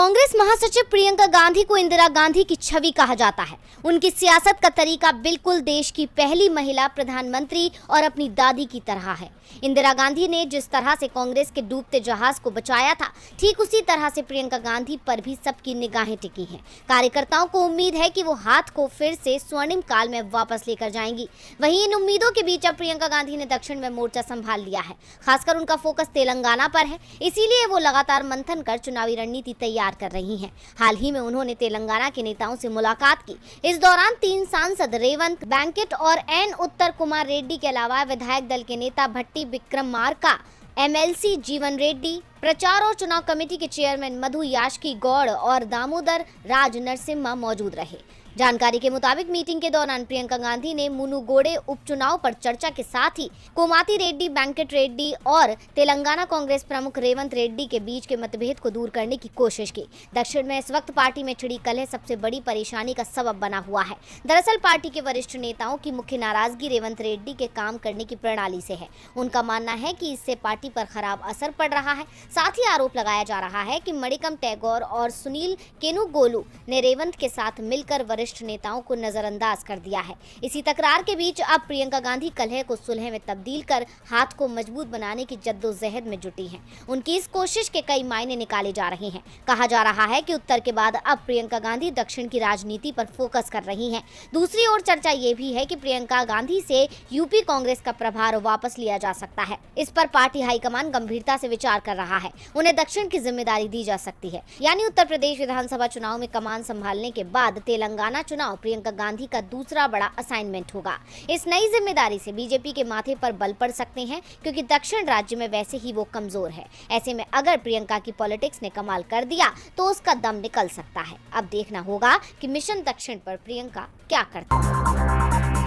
कांग्रेस महासचिव प्रियंका गांधी को इंदिरा गांधी की छवि कहा जाता है। उनकी सियासत का तरीका बिल्कुल देश की पहली महिला प्रधानमंत्री और अपनी दादी की तरह है। इंदिरा गांधी ने जिस तरह से कांग्रेस के डूबते जहाज को बचाया था, ठीक उसी तरह से प्रियंका गांधी पर भी सबकी निगाहें टिकी हैं। कार्यकर्ताओं को उम्मीद है कि वो हाथ को फिर से स्वर्णिम काल में वापस लेकर जाएंगी। वहीं इन उम्मीदों के बीच अब प्रियंका गांधी ने दक्षिण में मोर्चा संभाल लिया है। खासकर उनका फोकस तेलंगाना पर है, इसीलिए वो लगातार मंथन कर चुनावी रणनीति तैयार कर रही हैं। हाल ही में उन्होंने तेलंगाना के नेताओं से मुलाकात की। इस दौरान 3 सांसद रेवंत, वेंकट और एन उत्तर कुमार रेड्डी के अलावा विधायक दल के नेता भट्टी विक्रमार्का, एमएलसी जीवन रेड्डी, प्रचार और चुनाव कमेटी के चेयरमैन मधु याष्की गौड़ और दामोदर राज नरसिम्हा मौजूद रहे। जानकारी के मुताबिक मीटिंग के दौरान प्रियंका गांधी ने मुनुगोडे उपचुनाव पर चर्चा के साथ ही कोमाती रेड्डी, वेंकट रेड्डी और तेलंगाना कांग्रेस प्रमुख रेवंत रेड्डी के बीच के मतभेद को दूर करने की कोशिश की। दक्षिण में इस वक्त पार्टी में छिड़ी कलह सबसे बड़ी परेशानी का सबब बना हुआ है। दरअसल पार्टी के वरिष्ठ नेताओं की मुख्य नाराजगी रेवंत रेड्डी के काम करने की प्रणाली से है। उनका मानना है कि इससे पार्टी पर खराब असर पड़ रहा है। साथ ही आरोप लगाया जा रहा है कि मणिकम टैगोर और सुनील केनुगोलू ने रेवंत के साथ मिलकर वरिष्ठ नेताओं को नजरअंदाज कर दिया है। इसी तकरार के बीच अब प्रियंका गांधी कलह को सुलह में तब्दील कर हाथ को मजबूत बनाने की जद्दोजहद में जुटी हैं। उनकी इस कोशिश के कई मायने निकाले जा रहे हैं। कहा जा रहा है कि उत्तर के बाद अब प्रियंका गांधी दक्षिण की राजनीति पर फोकस कर रही हैं। दूसरी ओर चर्चा ये भी है कि प्रियंका गांधी से यूपी कांग्रेस का प्रभार वापस लिया जा सकता है। इस पर पार्टी हाईकमान गंभीरता से विचार कर रहा है। उन्हें दक्षिण की जिम्मेदारी दी जा सकती है, यानी उत्तर प्रदेश विधानसभा चुनाव में कमान संभालने के बाद तेलंगाना चुनाव प्रियंका गांधी का दूसरा बड़ा असाइनमेंट होगा। इस नई जिम्मेदारी से बीजेपी के माथे पर बल पड़ सकते हैं, क्योंकि दक्षिण राज्य में वैसे ही वो कमजोर है। ऐसे में अगर प्रियंका की पॉलिटिक्स ने कमाल कर दिया तो उसका दम निकल सकता है। अब देखना होगा कि मिशन दक्षिण पर प्रियंका क्या करती है।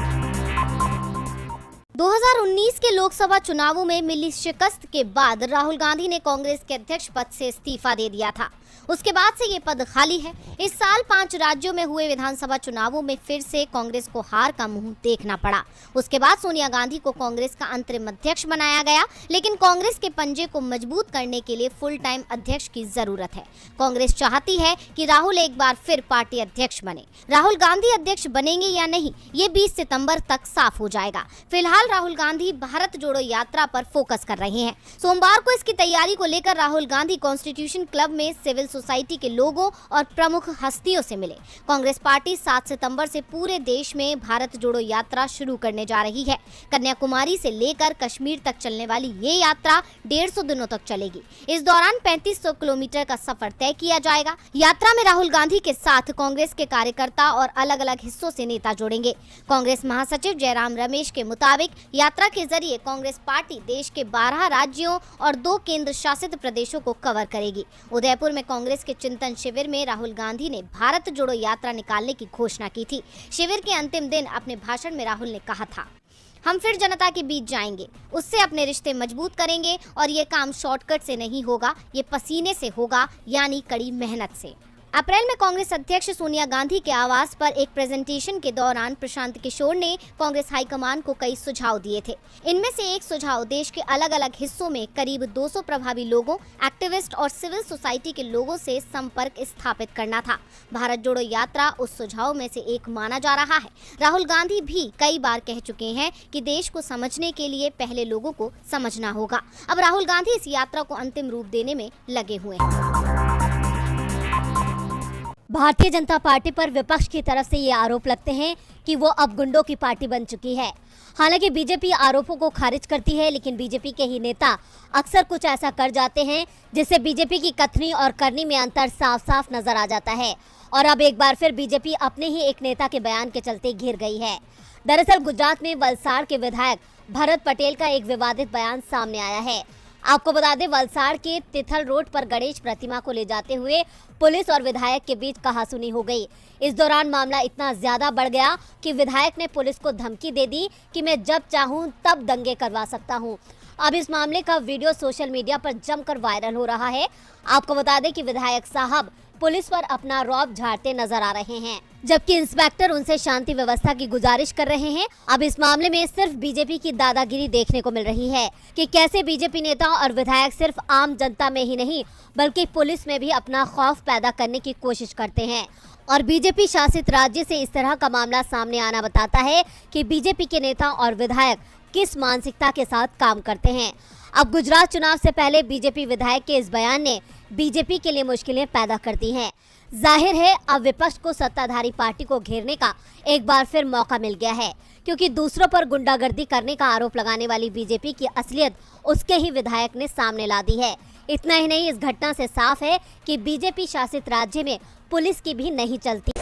2019 के लोकसभा चुनावों में मिली शिकस्त के बाद राहुल गांधी ने कांग्रेस के अध्यक्ष पद से इस्तीफा दे दिया था। उसके बाद से ये पद खाली है। इस साल 5 राज्यों में हुए विधानसभा चुनावों में फिर से कांग्रेस को हार का मुंह देखना पड़ा। उसके बाद सोनिया गांधी को कांग्रेस का अंतरिम अध्यक्ष बनाया गया, लेकिन कांग्रेस के पंजे को मजबूत करने के लिए फुल टाइम अध्यक्ष की जरूरत है। कांग्रेस चाहती है कि राहुल एक बार फिर पार्टी अध्यक्ष बने। राहुल गांधी अध्यक्ष बनेंगे या नहीं, ये 20 सितंबर तक साफ हो जाएगा। फिलहाल राहुल गांधी भारत जोड़ो यात्रा पर फोकस कर रहे हैं। सोमवार को इसकी तैयारी को लेकर राहुल गांधी कॉन्स्टिट्यूशन क्लब में सिविल सोसाइटी के लोगों और प्रमुख हस्तियों से मिले। कांग्रेस पार्टी 7 सितंबर से पूरे देश में भारत जोड़ो यात्रा शुरू करने जा रही है। कन्याकुमारी से लेकर कश्मीर तक चलने वाली ये यात्रा 150 दिनों तक चलेगी। इस दौरान 3500 किलोमीटर का सफर तय किया जाएगा। यात्रा में राहुल गांधी के साथ कांग्रेस के कार्यकर्ता और अलग अलग हिस्सों से नेता जुड़ेंगे। कांग्रेस महासचिव जयराम रमेश के मुताबिक यात्रा के जरिए कांग्रेस पार्टी देश के 12 राज्यों और 2 केंद्र शासित प्रदेशों को कवर करेगी। उदयपुर में कांग्रेस के चिंतन शिविर में राहुल गांधी ने भारत जोड़ो यात्रा निकालने की घोषणा की थी। शिविर के अंतिम दिन अपने भाषण में राहुल ने कहा था, हम फिर जनता के बीच जाएंगे, उससे अपने रिश्ते मजबूत करेंगे और ये काम शॉर्टकट से नहीं होगा, ये पसीने से होगा, यानी कड़ी मेहनत से। अप्रैल में कांग्रेस अध्यक्ष सोनिया गांधी के आवास पर एक प्रेजेंटेशन के दौरान प्रशांत किशोर ने कांग्रेस हाईकमान को कई सुझाव दिए थे। इनमें से एक सुझाव देश के अलग अलग हिस्सों में करीब 200 प्रभावी लोगों, एक्टिविस्ट और सिविल सोसाइटी के लोगों से संपर्क स्थापित करना था। भारत जोड़ो यात्रा उस सुझाव में से एक माना जा रहा है। राहुल गांधी भी कई बार कह चुके हैं कि देश को समझने के लिए पहले लोगों को समझना होगा। अब राहुल गांधी इस यात्रा को अंतिम रूप देने में लगे हुए हैं। भारतीय जनता पार्टी पर विपक्ष की तरफ से ये आरोप लगते हैं कि वो अब गुंडों की पार्टी बन चुकी है। हालांकि बीजेपी आरोपों को खारिज करती है, लेकिन बीजेपी के ही नेता अक्सर कुछ ऐसा कर जाते हैं जिससे बीजेपी की कथनी और करनी में अंतर साफ साफ नजर आ जाता है। और अब एक बार फिर बीजेपी अपने ही एक नेता के बयान के चलते घिर गई है। दरअसल गुजरात में वलसाड़ के विधायक भरत पटेल का एक विवादित बयान सामने आया है। आपको बता दें, वलसाड़ के तिथल रोड पर गणेश प्रतिमा को ले जाते हुए पुलिस और विधायक के बीच कहासुनी हो गई। इस दौरान मामला इतना ज्यादा बढ़ गया कि विधायक ने पुलिस को धमकी दे दी कि मैं जब चाहूं तब दंगे करवा सकता हूं। अब इस मामले का वीडियो सोशल मीडिया पर जमकर वायरल हो रहा है। आपको बता दें कि विधायक साहब पुलिस पर अपना रौब झाड़ते नजर आ रहे हैं, जबकि इंस्पेक्टर उनसे शांति व्यवस्था की गुजारिश कर रहे हैं। अब इस मामले में सिर्फ बीजेपी की दादागिरी देखने को मिल रही है कि कैसे बीजेपी नेता और विधायक सिर्फ आम जनता में ही नहीं बल्कि पुलिस में भी अपना खौफ पैदा करने की कोशिश करते हैं। और बीजेपी शासित राज्य से इस तरह का मामला सामने आना बताता है कि बीजेपी के नेता और विधायक किस मानसिकता के साथ काम करते हैं। अब गुजरात चुनाव से पहले बीजेपी विधायक के इस बयान ने बीजेपी के लिए मुश्किलें पैदा कर दी हैं। जाहिर है अब विपक्ष को सत्ताधारी पार्टी को घेरने का एक बार फिर मौका मिल गया है, क्योंकि दूसरों पर गुंडागर्दी करने का आरोप लगाने वाली बीजेपी की असलियत उसके ही विधायक ने सामने ला दी है। इतना ही नहीं, इस घटना से साफ है कि बीजेपी शासित राज्य में पुलिस की भी नहीं चलती।